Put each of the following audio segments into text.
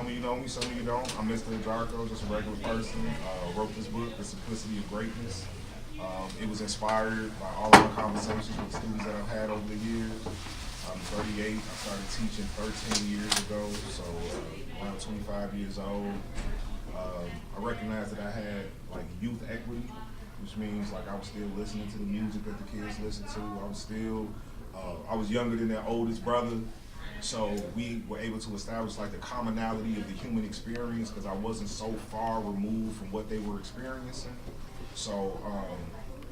of you know me, some of you don't. I'm Mr. Agyarko, just a regular person. Wrote this book, The Simplicity of Greatness. It was inspired by all of my conversations with students that I've had over the years. I'm 38. I started teaching 13 years ago, so around 25 years old. I recognized that I had like youth equity, which means like I was still listening to the music that the kids listen to. I was younger than their oldest brother, so we were able to establish like the commonality of the human experience because I wasn't so far removed from what they were experiencing. So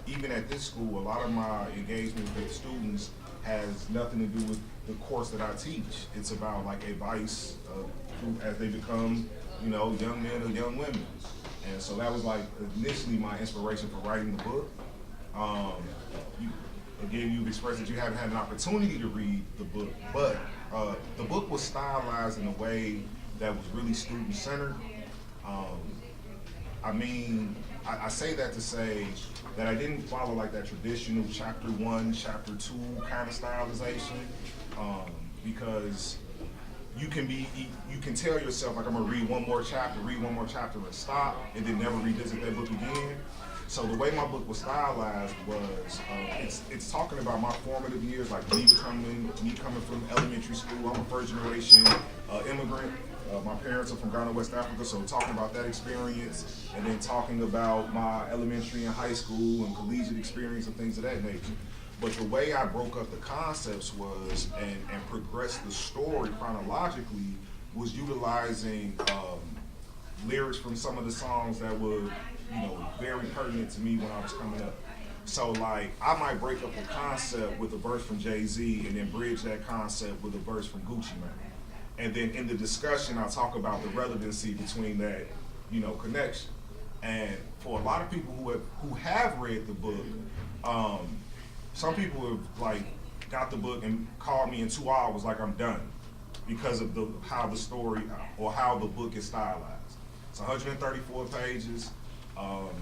even at this school, a lot of my engagement with students has nothing to do with the course that I teach. It's about like advice as they become, you know, young men or young women. And so that was like initially my inspiration for writing the book. You've expressed that you haven't had an opportunity to read the book, but the book was stylized in a way that was really student-centered. I say that to say that I didn't follow like that traditional chapter 1, chapter 2 kind of stylization, because you can tell yourself like I'm gonna read one more chapter and stop, and then never revisit that book again. So the way my book was stylized was it's talking about my formative years, like me coming from elementary school. I'm a first generation immigrant. My parents are from Ghana, West Africa, so talking about that experience, and then talking about my elementary and high school and collegiate experience and things of that nature. But the way I broke up the concepts was and progressed the story chronologically was utilizing lyrics from some of the songs that were, you know, very pertinent to me when I was coming up. So like I might break up the concept with a verse from Jay-Z and then bridge that concept with a verse from Gucci Mane. And then in the discussion, I'll talk about the relevancy between that, you know, connection. And for a lot of people who have read the book, some people have like got the book and called me in 2 hours like I'm done because of how the story or how the book is stylized. It's 134 pages.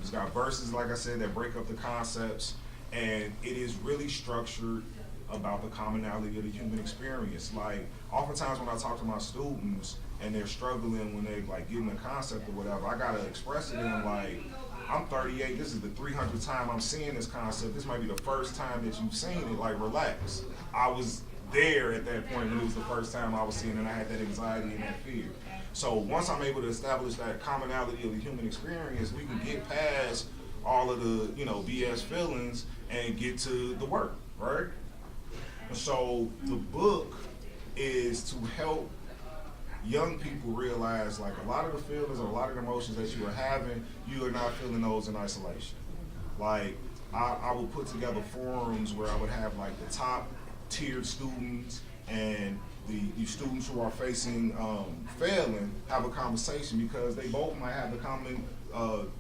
It's got verses, like I said, that break up the concepts, and it is really structured about the commonality of the human experience. Like, oftentimes when I talk to my students and they're struggling when they're like getting a concept or whatever, I gotta express it to them like, I'm 38, this is the 300th time I'm seeing this concept. This might be the first time that you've seen it, like relax. I was there at that point when it was the first time I was seeing it, and I had that anxiety and that fear. So once I'm able to establish that commonality of the human experience, we can get past all of the, you know, BS feelings and get to the work, right? So the book is to help young people realize like a lot of the feelings and a lot of the emotions that you are having, you are not feeling those in isolation. Like I would put together forums where I would have like the top tiered students and the students who are facing failing have a conversation because they both might have the common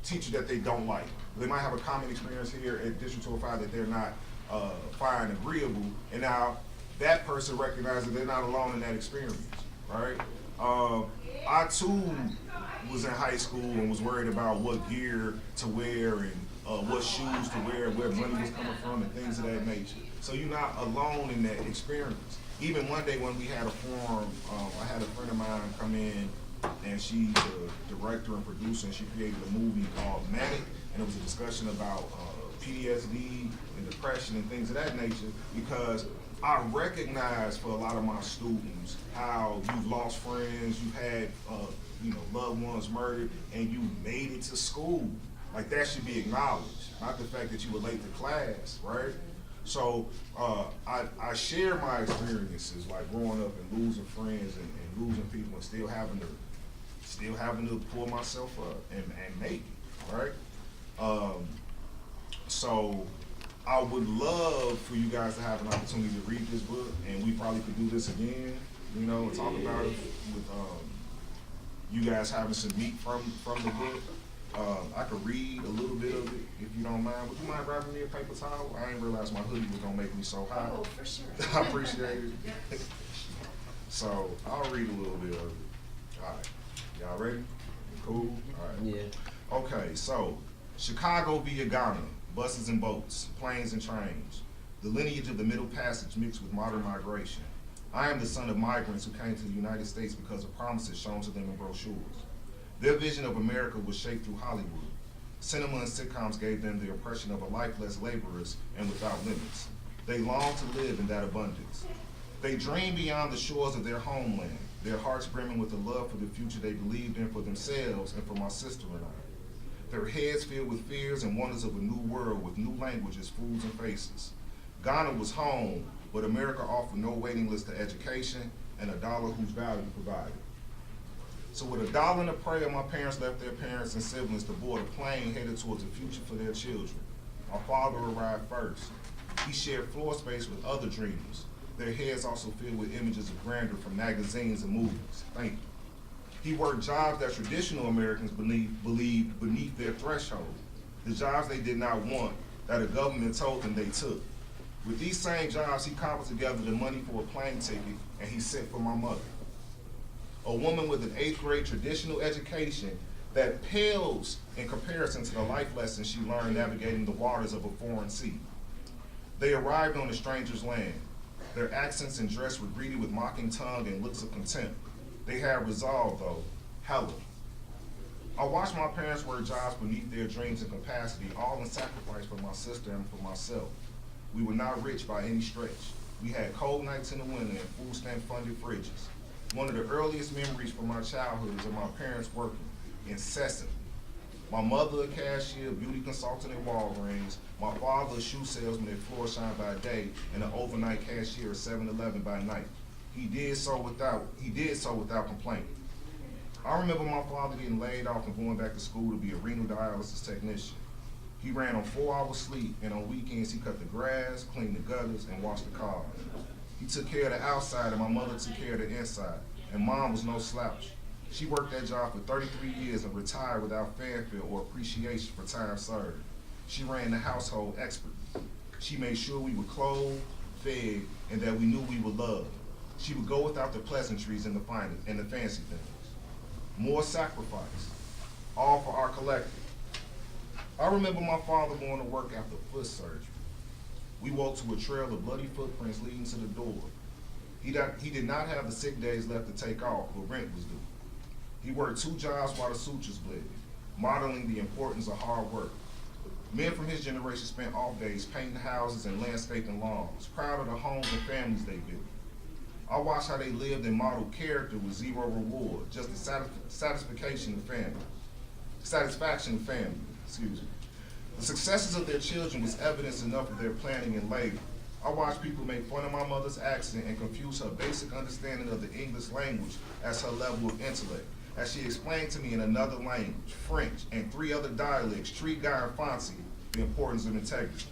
teacher that they don't like. They might have a common experience here at District 205 that they're not find agreeable, and now that person recognizes they're not alone in that experience, right? I too was in high school and was worried about what gear to wear and what shoes to wear, where money was coming from, and things of that nature. So you're not alone in that experience. Even one day when we had a forum, I had a friend of mine come in, and she's a director and producer, and she created a movie called Manic, and it was a discussion about PTSD and depression and things of that nature, because I recognize for a lot of my students how you've lost friends, you've had loved ones murdered, and you made it to school. Like that should be acknowledged, not the fact that you were late to class, right? So I share my experiences, like growing up and losing friends and losing people and still having to pull myself up and make it, right? So I would love for you guys to have an opportunity to read this book, and we probably could do this again, you know, and talk about it with you guys having some meat from the book. I could read a little bit of it if you don't mind. Would you mind grabbing me a paper towel? I didn't realize my hoodie was gonna make me so hot. Oh, for sure. I appreciate it. So I'll read a little bit of it. All right, y'all ready? Cool. All right. Yeah. Okay, so Chicago via Ghana, buses and boats, planes and trains. The lineage of the Middle Passage mixed with modern migration. I am the son of migrants who came to the United States because of promises shown to them in brochures. Their vision of America was shaped through Hollywood. Cinema and sitcoms gave them the impression of a life less laborious and without limits. They longed to live in that abundance. They dreamed beyond the shores of their homeland, their hearts brimming with the love for the future they believed in for themselves and for my sister and I. Their heads filled with fears and wonders of a new world with new languages, foods, and faces. Ghana was home, but America offered no waiting list to education and a dollar whose value provided. So with a dollar and a prayer, my parents left their parents and siblings to board a plane headed towards a future for their children. My father arrived first. He shared floor space with other dreamers. Their heads also filled with images of grandeur from magazines and movies. Thank you. He worked jobs that traditional Americans believed beneath their threshold, the jobs they did not want, that the government told them they took. With these same jobs, he cobbled together the money for a plane ticket, and he sent for my mother. A woman with an 8th grade traditional education that pales in comparison to the life lessons she learned navigating the waters of a foreign sea. They arrived on a stranger's land. Their accents and dress were greeted with mocking tongue and looks of contempt. They had resolve, though, hella. I watched my parents work jobs beneath their dreams and capacity, all in sacrifice for my sister and for myself. We were not rich by any stretch. We had cold nights in the winter and food stamp funded fridges. One of the earliest memories from my childhood is of my parents working incessantly. My mother a cashier, beauty consultant at Walgreens, my father a shoe salesman at Flourshine by day, and an overnight cashier at 7-Eleven by night. He did so without complaint. I remember my father getting laid off and going back to school to be a renal dialysis technician. He ran on 4 hours sleep, and on weekends he cut the grass, cleaned the gutters, and washed the cars. He took care of the outside, and my mother took care of the inside, and Mom was no slouch. She worked that job for 33 years and retired without fanfare or appreciation for time served. She ran the household expertly. She made sure we were clothed, fed, and that we knew we were loved. She would go without the pleasantries and the fancy things. More sacrifice, all for our collective. I remember my father going to work after foot surgery. We woke to a trail of bloody footprints leading to the door. He did not have the sick days left to take off, but rent was due. He worked 2 jobs while the sutures bled, modeling the importance of hard work. Men from his generation spent off days painting houses and landscaping lawns, proud of the homes and families they built. I watched how they lived and modeled character with zero reward, just the satisfaction of family. The successes of their children was evidence enough of their planning and labor. I watched people make fun of my mother's accent and confuse her basic understanding of the English language as her level of intellect, as she explained to me in another language, French, and 3 other dialects, Tree, Guy, and Fonzie, the importance of integrity.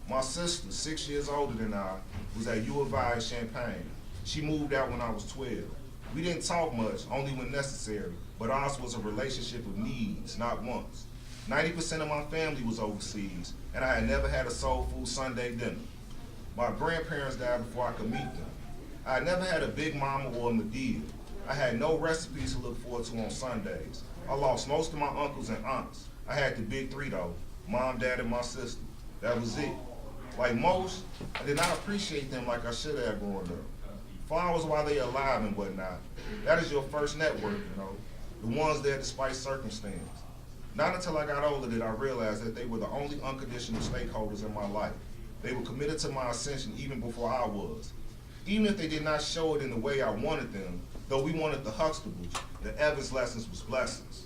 My sister, 6 years older than I, was at U of I in Champaign. She moved out when I was 12. We didn't talk much, only when necessary, but ours was a relationship of needs, not wants. 90% of my family was overseas, and I had never had a soul food Sunday dinner. My grandparents died before I could meet them. I had never had a Big Mama or a Medea. I had no recipes to look forward to on Sundays. I lost most of my uncles and aunts. I had the big 3 though, Mom, Dad, and my sister. That was it. Like most, I did not appreciate them like I should have growing up. Flowers while they are alive and whatnot. That is your first network, you know. The ones there despite circumstance. Not until I got older did I realize that they were the only unconditional stakeholders in my life. They were committed to my ascension even before I was. Even if they did not show it in the way I wanted them, though we wanted the Huxtables, the Evans lessons was blessings.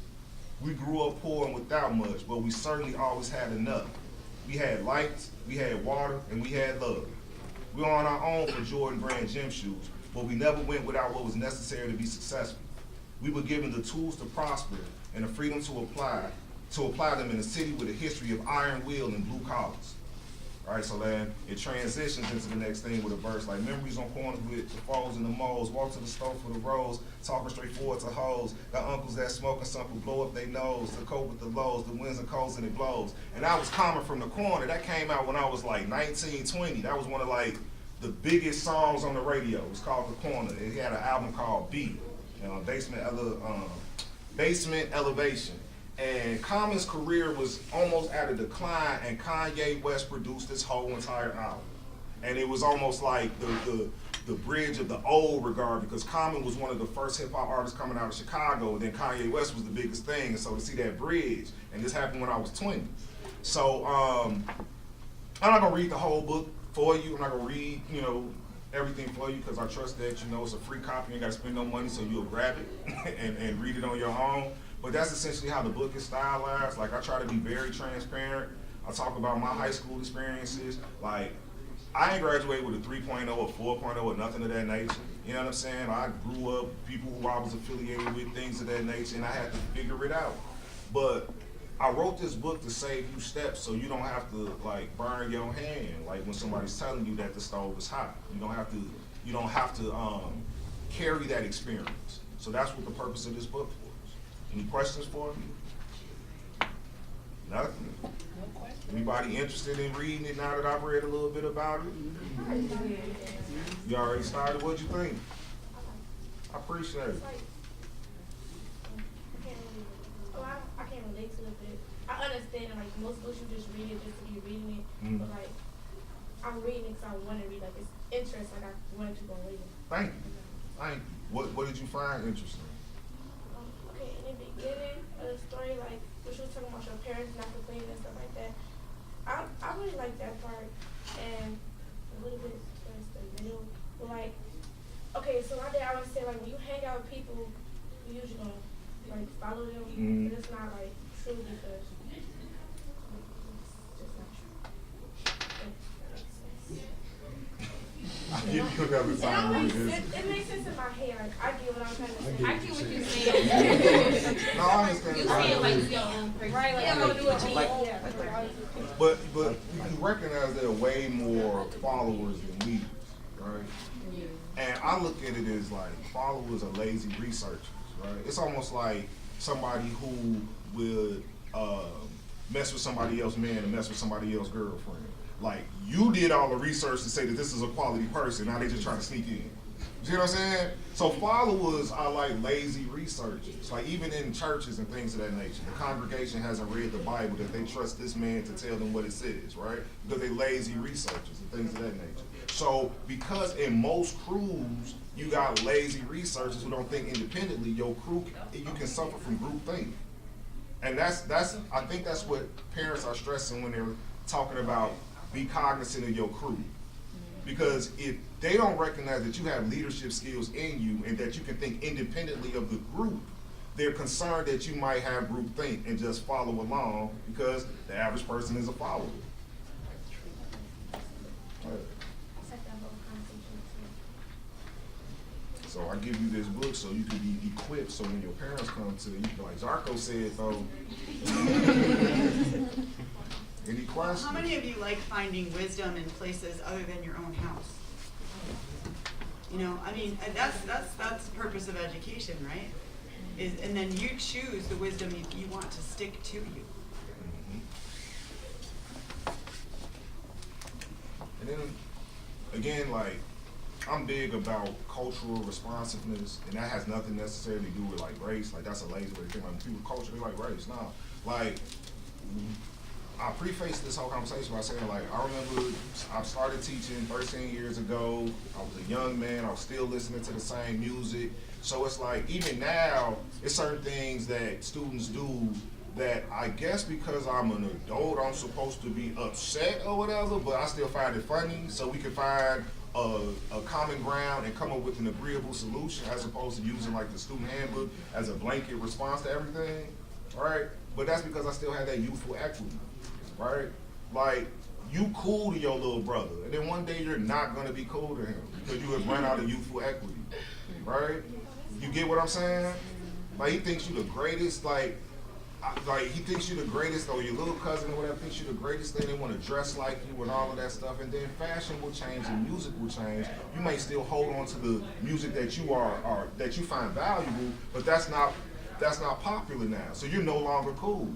We grew up poor and without much, but we certainly always had enough. We had lights, we had water, and we had love. We were on our own for Jordan brand gym shoes, but we never went without what was necessary to be successful. We were given the tools to prosper and the freedom to apply them in a city with a history of iron will and blue collars. All right, so then it transitions into the next thing with a verse like memories on corners with the foes and the moles, walk to the stove for the rolls, talking straight forward to hoes, got uncles that smoke and some who blow up their nose, to cope with the lows, the winds and colds and it blows. And that was Common from the Corner. That came out when I was like 19, 20. That was one of like the biggest songs on the radio. It was called The Corner. It had an album called Beat, Basement Elevation. And Common's career was almost at a decline, and Kanye West produced this whole entire album. And it was almost like the the bridge of the old regard, because Common was one of the first hip hop artists coming out of Chicago, and then Kanye West was the biggest thing, and so to see that bridge, and this happened when I was 20. So I'm not gonna read the whole book for you. I'm not gonna read, everything for you, because I trust that, it's a free copy. You ain't gotta spend no money, so you'll grab it and read it on your own. But that's essentially how the book is stylized. Like, I try to be very transparent. I talk about my high school experiences. Like, I ain't graduated with a 3.0 or 4.0 or nothing of that nature. You know what I'm saying? I grew up, people who I was affiliated with, things of that nature, and I had to figure it out. But I wrote this book to save you steps, so you don't have to, like, burn your hand, like when somebody's telling you that the stove is hot. You don't have to carry that experience. So that's what the purpose of this book was. Any questions for me? Nothing? Anybody interested in reading it now that I've read a little bit about it? You already started? What'd you think? I appreciate it. I can't relate to it, but I understand, like, most books you just read it just to be reading it, but, like, I'm reading it because I want to read, like, it's interesting, like, I wanted to go read it. Thank you. What did you find interesting? Okay, in the beginning of the story, like, when she was talking about your parents not complaining and stuff like that, I really like that part, and a little bit towards the middle, but, like, okay, so my dad always said, like, when you hang out with people, you usually gonna, like, follow them, but it's not, like, true, because it's just not true. I'll give you another time. It makes sense in my head. Like, I get what I'm trying to say. I get what you're saying. No, I understand. You say it like your own person. Right, like, I'm gonna do it Like- But you recognize there are way more followers than we, right? And I look at it as like followers are lazy researchers, right? It's almost like somebody who would mess with somebody else's man and mess with somebody else's girlfriend. Like, you did all the research to say that this is a quality person, now they just trying to sneak in. You see what I'm saying? So followers are like lazy researchers. Like, even in churches and things of that nature, the congregation hasn't read the Bible, that they trust this man to tell them what it says, right? Because they lazy researchers and things of that nature. So because in most crews, you got lazy researchers who don't think independently, your crew, you can suffer from groupthink. And that's I think that's what parents are stressing when they're talking about be cognizant of your crew. Because if they don't recognize that you have leadership skills in you and that you can think independently of the group, they're concerned that you might have groupthink and just follow along because the average person is a follower. So I give you this book so you can be equipped, so when your parents come to you, you can be like Agyarko said, though. Any questions? How many of you like finding wisdom in places other than your own house? You know, I mean, and that's the purpose of education, right? And then you choose the wisdom you want to stick to you. And then, again, like, I'm big about cultural responsiveness, and that has nothing necessarily to do with, like, race. Like, that's a lazy way to think. Like, people culture, they like race. No. Like, I prefaced this whole conversation by saying, like, I remember I started teaching 13 years ago. I was a young man. I was still listening to the same music. So it's like, even now, it's certain things that students do that I guess because I'm an adult, I'm supposed to be upset or whatever, but I still find it funny, so we can find a common ground and come up with an agreeable solution as opposed to using like the student handbook as a blanket response to everything, right? But that's because I still have that youthful equity, right? Like, you cool to your little brother, and then one day you're not gonna be cool to him because you have run out of youthful equity, right? You get what I'm saying? Like, he thinks you the greatest, like he thinks you the greatest, or your little cousin or whatever thinks you the greatest thing. They want to dress like you and all of that stuff, and then fashion will change and music will change. You may still hold on to the music that you are that you find valuable, but that's not popular now. So you're no longer cool.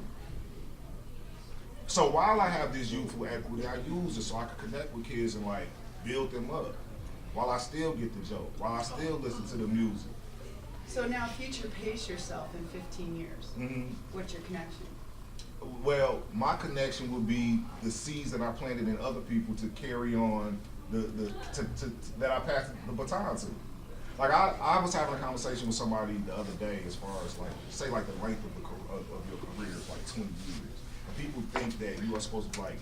So while I have this youthful equity, I use it so I can connect with kids and like build them up, while I still get the joke, while I still listen to the music. So now future pace yourself in 15 years. Mm-hmm. What's your connection? Well, my connection would be the seeds that I planted in other people to carry on that I passed the baton to. Like I was having a conversation with somebody the other day as far as like, say like the length of your career is like 20 years. And people think that you are supposed to like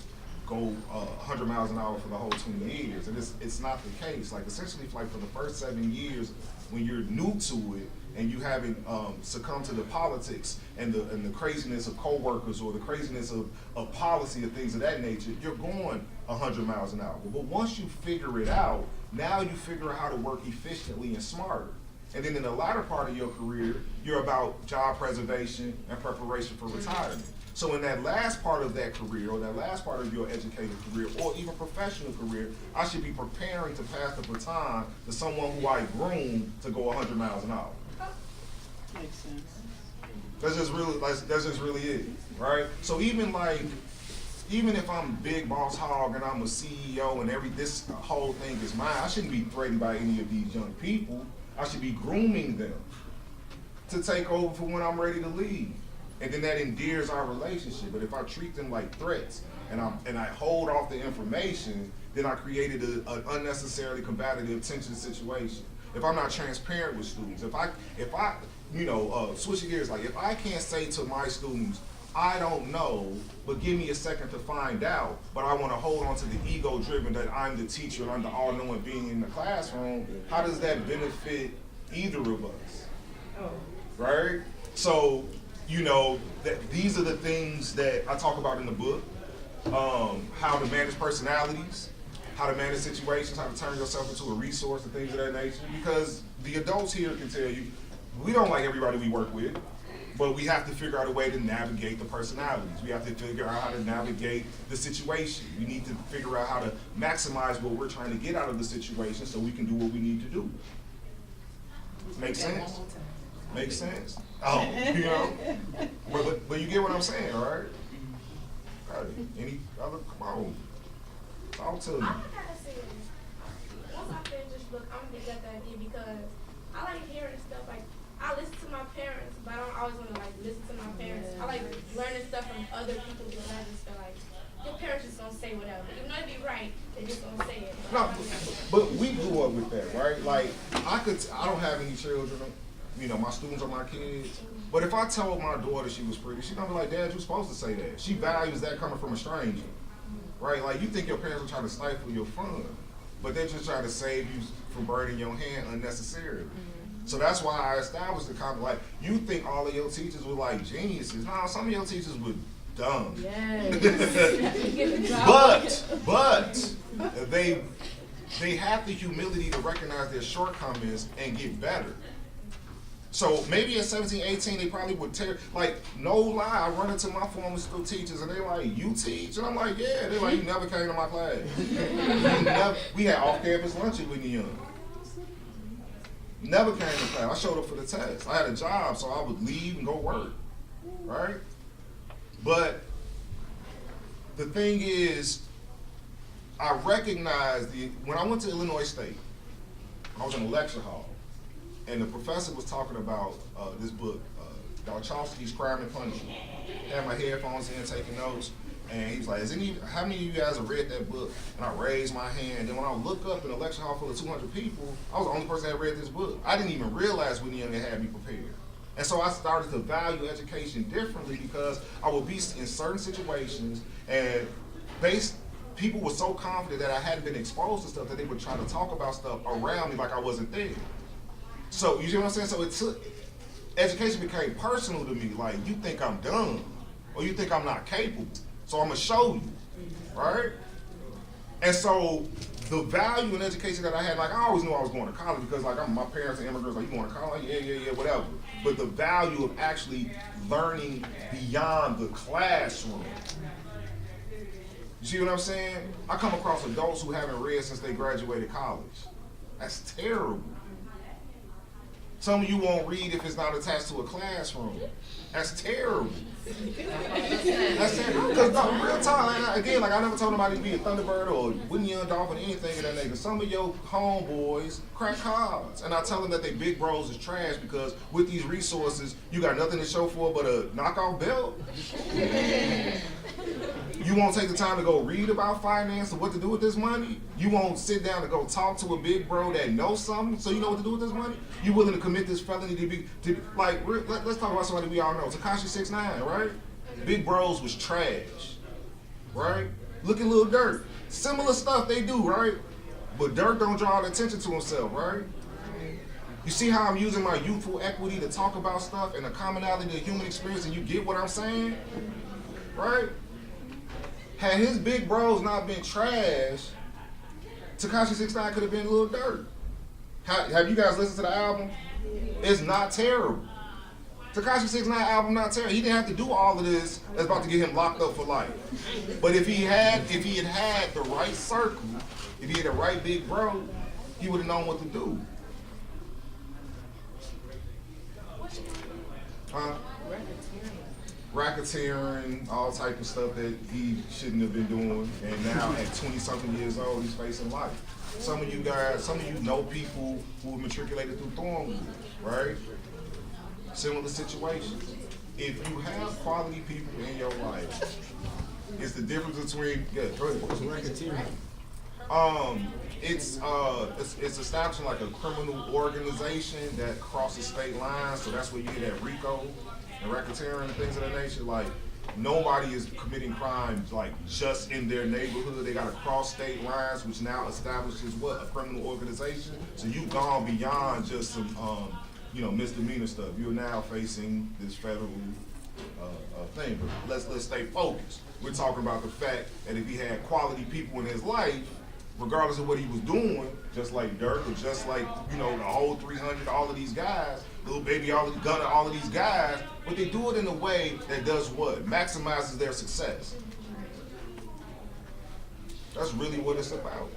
go 100 miles an hour for the whole 20 years, and it's not the case. Like essentially, like for the first 7 years, when you're new to it and you haven't succumbed to the politics and the craziness of coworkers or the craziness of policy and things of that nature, you're going 100 miles an hour. But once you figure it out, now you figure out how to work efficiently and smarter. And then in the latter part of your career, you're about job preservation and preparation for retirement. So in that last part of that career, or that last part of your educated career, or even professional career, I should be preparing to pass the baton to someone who I groomed to go 100 miles an hour. Makes sense. That's just really it, right? So even if I'm big boss hog and I'm a CEO and this whole thing is mine, I shouldn't be threatened by any of these young people. I should be grooming them to take over for when I'm ready to leave. And then that endears our relationship. But if I treat them like threats and I hold off the information, then I created an unnecessarily combative tension situation. If I'm not transparent with students, if I switching gears, like if I can't say to my students, I don't know, but give me a second to find out, but I want to hold on to the ego-driven that I'm the teacher and I'm the all-knowing being in the classroom, how does that benefit either of us? Oh. Right? So, these are the things that I talk about in the book, how to manage personalities, how to manage situations, how to turn yourself into a resource and things of that nature, because the adults here can tell you, we don't like everybody we work with, but we have to figure out a way to navigate the personalities. We have to figure out how to navigate the situation. We need to figure out how to maximize what we're trying to get out of the situation so we can do what we need to do. Make sense? Makes sense. Oh, but you get what I'm saying, right? Any other? Come on, talk to me. I'm kind of serious. Once I finish this book, I'm gonna get that idea because I like hearing stuff like. I listen to my parents, but I don't always want to like listen to my parents. I like learning stuff from other people because I just feel like your parents just don't say whatever. Even though they be right, they just don't say it. No, but we grew up with that, right? Like I don't have any children. My students are my kids. But if I told my daughter she was pretty, she's gonna be like, Dad, you're supposed to say that. She values that coming from a stranger, right? Like you think your parents are trying to stifle your fun, but they're just trying to save you from burning your hand unnecessarily. So that's why I established the comment, like, you think all of your teachers were like geniuses. No, some of your teachers were dumb. Yes. but they have the humility to recognize their shortcomings and get better. So maybe at 17, 18, they probably would no lie, I run into my former school teachers and they're like, you teach? And I'm like, yeah. They're like, you never came to my class. We had off-campus lunches when you're young. Never came to class. I showed up for the test. I had a job, so I would leave and go work, right? But the thing is, I recognized when I went to Illinois State, I was in a lecture hall, and the professor was talking about this book, Dalchowski's Crime and Punishment. I had my headphones in, taking notes. And he was like, how many of you guys have read that book? And I raised my hand. And when I looked up in a lecture hall full of 200 people, I was the only person that read this book. I didn't even realize Whitney Young had me prepared. And so I started to value education differently because I would be in certain situations and people were so confident that I hadn't been exposed to stuff that they would try to talk about stuff around me like I wasn't there. So you see what I'm saying? So education became personal to me. Like, you think I'm dumb or you think I'm not capable. So I'm gonna show you, right? And so the value in education that I had, like I always knew I was going to college because like my parents are immigrants, like you going to college? Yeah, whatever. But the value of actually learning beyond the classroom. You see what I'm saying? I come across adults who haven't read since they graduated college. That's terrible. Some of you won't read if it's not attached to a classroom. That's terrible. That's terrible. Because real time, again, like I never told nobody to be a Thunderbird or Whitney Young Dolphin or anything of that nigga. Some of your homeboys crack cards. And I tell them that they big bros is trash because with these resources, you got nothing to show for but a knockoff belt. You won't take the time to go read about finance and what to do with this money. You won't sit down and go talk to a big bro that knows something so you know what to do with this money. You willing to commit this felony let's talk about somebody we all know. Tekashi 6ix9ine, right? Big bros was trash, right? Look at Lil Durk. Similar stuff they do, right? But Durk don't draw the attention to himself, right? You see how I'm using my youthful equity to talk about stuff and the commonality of the human experience, and you get what I'm saying, right? Had his big bros not been trash, Tekashi 6ix9ine could have been Lil Durk. Have you guys listened to the album? It's not terrible. Tekashi 6ix9ine album not terrible. He didn't have to do all of this that's about to get him locked up for life. But if he had the right circle, if he had the right big bro, he would have known what to do. Huh? Racketeering, all type of stuff that he shouldn't have been doing, and now at 20-something years old, he's facing life. Some of you know people who were matriculated through Thornwood, right? Similar situations. If you have quality people in your life, it's the difference between racketeering. It's establishing like a criminal organization that crosses state lines, so that's where you get that RICO and racketeering and things of that nature. Like, nobody is committing crimes like just in their neighborhood. They got to cross state lines, which now establishes what? A criminal organization. So you've gone beyond just some misdemeanor stuff. You're now facing this federal thing. But let's stay focused. We're talking about the fact that if he had quality people in his life, regardless of what he was doing, just like Dirk or just like, the whole 300, all of these guys, Lil Baby, all of Gunna, all of these guys, but they do it in a way that does what? Maximizes their success. That's really what it's about.